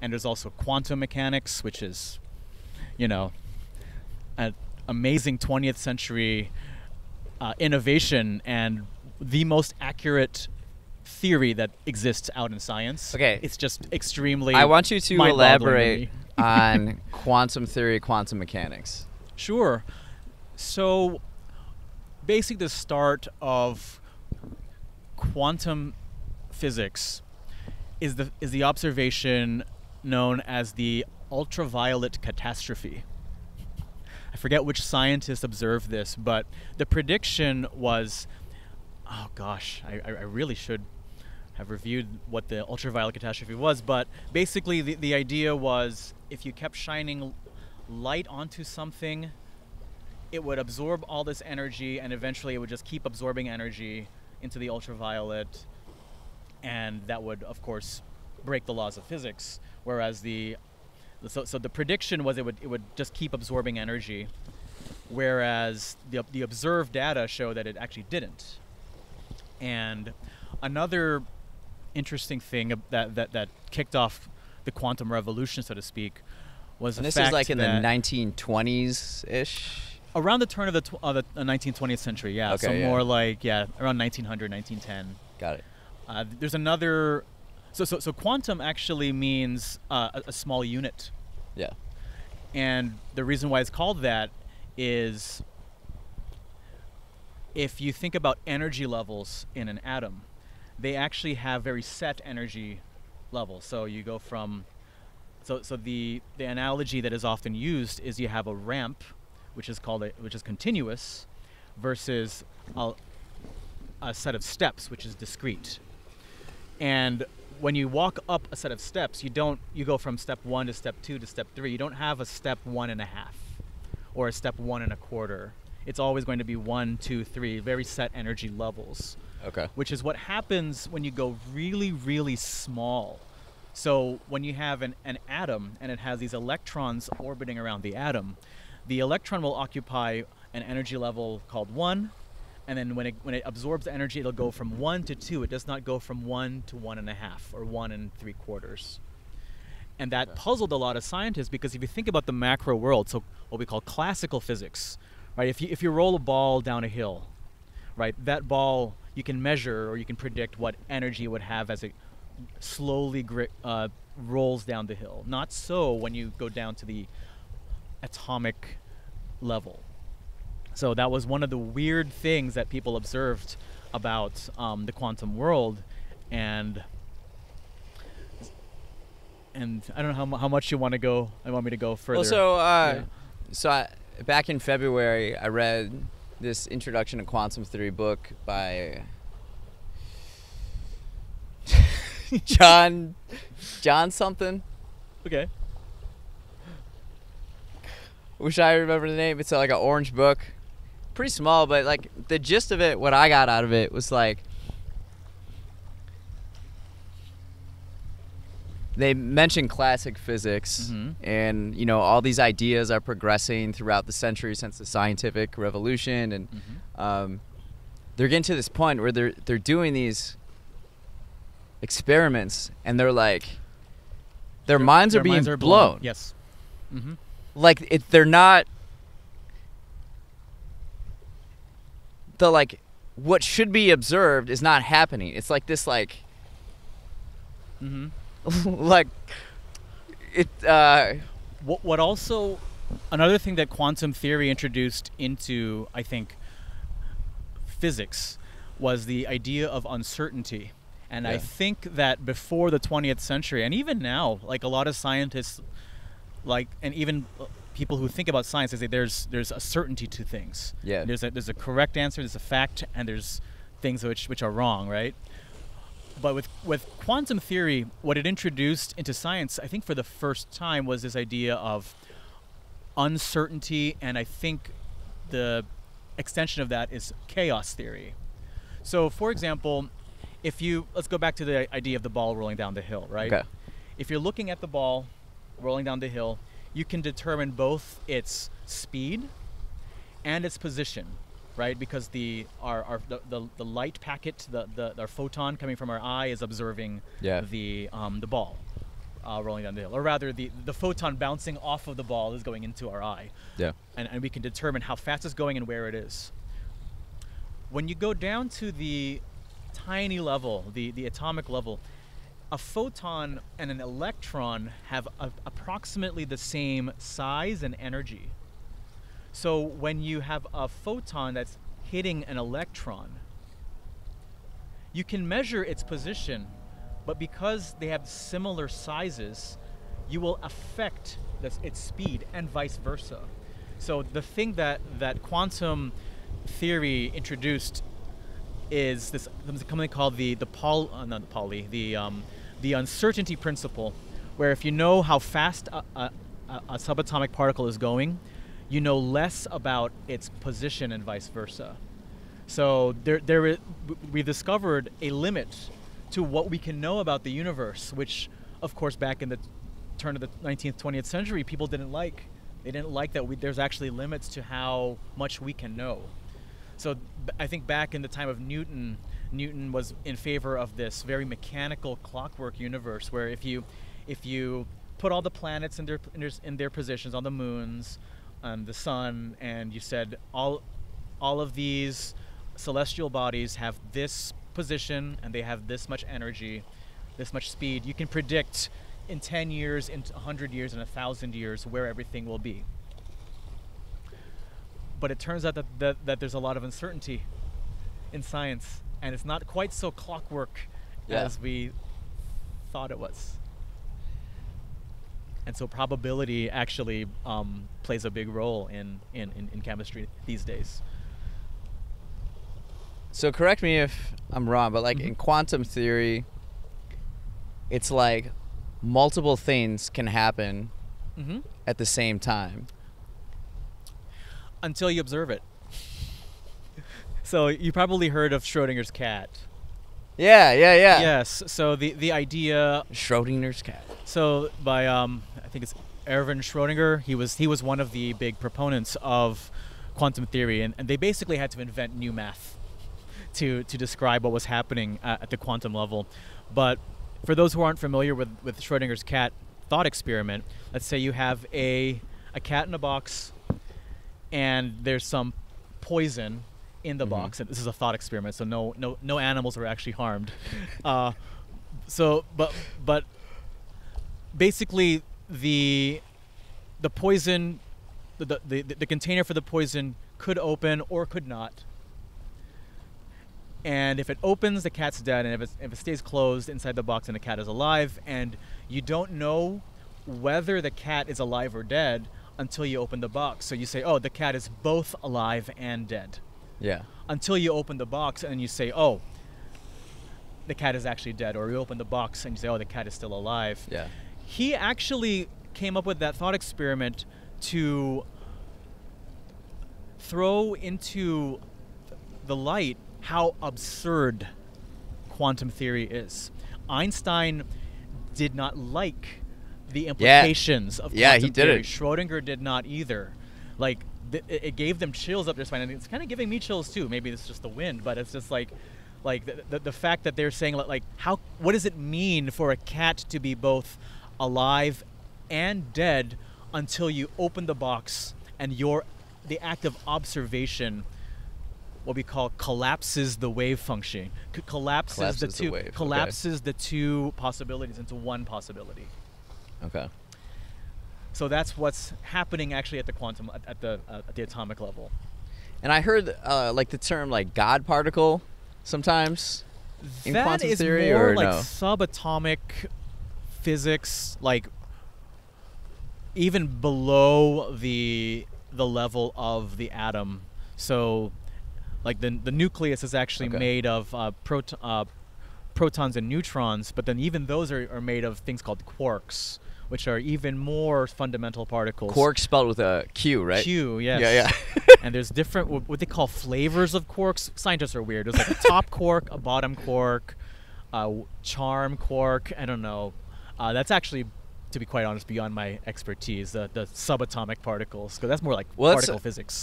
and there's also quantum mechanics, which is, you know, an amazing 20th century innovation and the most accurate theory that exists out in science. Okay. It's just extremely I want you to mind-boggling elaborate to me. on quantum theory, quantum mechanics. Sure. So basically the start of quantum physics is the observation known as the ultraviolet catastrophe. I forget which scientist observed this, but the prediction was, oh gosh, I really should have reviewed what the ultraviolet catastrophe was, but basically the idea was if you kept shining light onto something, it would absorb all this energy, and eventually it would just keep absorbing energy into the ultraviolet, and that would, of course, break the laws of physics. Whereas so the prediction was it would just keep absorbing energy, whereas the observed data show that it actually didn't. And another interesting thing that kicked off the quantum revolution, so to speak, was And the this fact is like in the that 1920s-ish? around the turn of the 19th, 20th century, yeah. Okay, So yeah. more like, around 1900, 1910. Got it. There's another... So quantum actually means a small unit. Yeah. And the reason why it's called that is if you think about energy levels in an atom, they actually have very set energy levels. So you go from... So the analogy that is often used is you have a ramp, which is continuous, versus a set of steps, which is discrete. And when you walk up a set of steps, you go from step 1 to step 2 to step 3. You don't have a step 1.5 or a step 1.25. It's always going to be 1, 2, 3, very set energy levels. Okay. Which is what happens when you go really, really small. So when you have an atom and it has these electrons orbiting around the atom, the electron will occupy an energy level called 1, and then when it absorbs energy, it'll go from 1 to 2. It does not go from 1 to 1.5 or 1.75. And that puzzled a lot of scientists, because if you think about the macro world, so what we call classical physics, right? If you roll a ball down a hill, right, that ball you can measure or you can predict what energy it would have as it slowly rolls down the hill. Not so when you go down to the atomic level. So that was one of the weird things that people observed about the quantum world, and I don't know how much you want me to go further. Well, back in February, I read this Introduction to Quantum Theory book by John something. Okay. Wish I remember the name. It's like an orange book. Pretty small, but like the gist of it, what I got out of it was like they mentioned classic physics, and you know all these ideas are progressing throughout the centuries since the scientific revolution, and they're getting to this point where they're doing these experiments, and they're like their minds are being blown. Yes. Like they're not what should be observed is not happening. It's like this like like it what also another thing that quantum theory introduced into, I think, physics was the idea of uncertainty. And I think that before the 20th century, and even now, like a lot of scientists, and even people who think about science, they say there's a certainty to things. Yeah. There's a correct answer, there's a fact, and there's things which are wrong, right? But with quantum theory, what it introduced into science, I think for the first time, was this idea of uncertainty, and I think the extension of that is chaos theory. So, for example, let's go back to the idea of the ball rolling down the hill, right? Okay. If you're looking at the ball rolling down the hill, you can determine both its speed and its position, right? Because the light packet, our photon coming from our eye is observing the ball. rolling down the hill, or rather the photon bouncing off of the ball is going into our eye. Yeah. And we can determine how fast it's going and where it is. When you go down to the tiny level, the atomic level, a photon and an electron have approximately the same size and energy. So when you have a photon that's hitting an electron, you can measure its position, but because they have similar sizes, you will affect its speed and vice versa. So the thing that quantum theory introduced is something called the uncertainty principle, where if you know how fast a subatomic particle is going, you know less about its position and vice versa. So we discovered a limit to what we can know about the universe, which, of course, back in the turn of the 19th, 20th century, people didn't like. They didn't like that there's actually limits to how much we can know. So I think back in the time of Newton was in favor of this very mechanical clockwork universe, where if you put all the planets in their positions on the moons, the sun, and you said all of these celestial bodies have this position and they have this much energy, this much speed, you can predict in 10 years, in 100 years, in 1,000 years where everything will be. But it turns out that there's a lot of uncertainty in science, and it's not quite so clockwork as we thought it was. And so probability actually plays a big role in chemistry these days. So correct me if I'm wrong, but like in quantum theory, it's like multiple things can happen at the same time. Until you observe it. So you probably heard of Schrodinger's cat. Yeah. Yes. So the idea. Schrodinger's cat. So by I think it's Erwin Schrödinger. He was one of the big proponents of quantum theory, and they basically had to invent new math to describe what was happening at the quantum level. But for those who aren't familiar with Schrodinger's cat thought experiment, let's say you have a cat in a box, and there's some poison in the box. And this is a thought experiment, so no animals were actually harmed. But basically the poison, the container for the poison could open or could not. And if it opens, the cat's dead, and if it stays closed inside the box, then the cat is alive. And you don't know whether the cat is alive or dead until you open the box. So you say, oh, the cat is both alive and dead. Yeah. Until you open the box and you say, oh, the cat is actually dead. Or you open the box and you say, oh, the cat is still alive. Yeah. He actually came up with that thought experiment to throw into the light how absurd quantum theory is. Einstein did not like the implications of quantum theory. Schrödinger did not either. Like, it gave them chills up their spine, and it's kind of giving me chills too. Maybe it's just the wind, but it's just like the fact that they're saying like what does it mean for a cat to be both alive and dead until you open the box and the act of observation, what we call, collapses the wave function, collapses the two possibilities into one possibility. Okay. So that's what's happening actually at the quantum, at the atomic level. And I heard like the term like God particle sometimes in quantum theory, more or like no? subatomic physics, like even below the level of the atom. So like the nucleus is actually made of protons and neutrons, but then even those are made of things called quarks, which are even more fundamental particles. Quark spelled with a Q, right? Q, yes. Yeah. And there's different, what they call flavors of quarks. Scientists are weird. There's like a top quark, a bottom quark, charm quark. I don't know. That's actually, to be quite honest, beyond my expertise, the subatomic particles, because that's more like particle physics.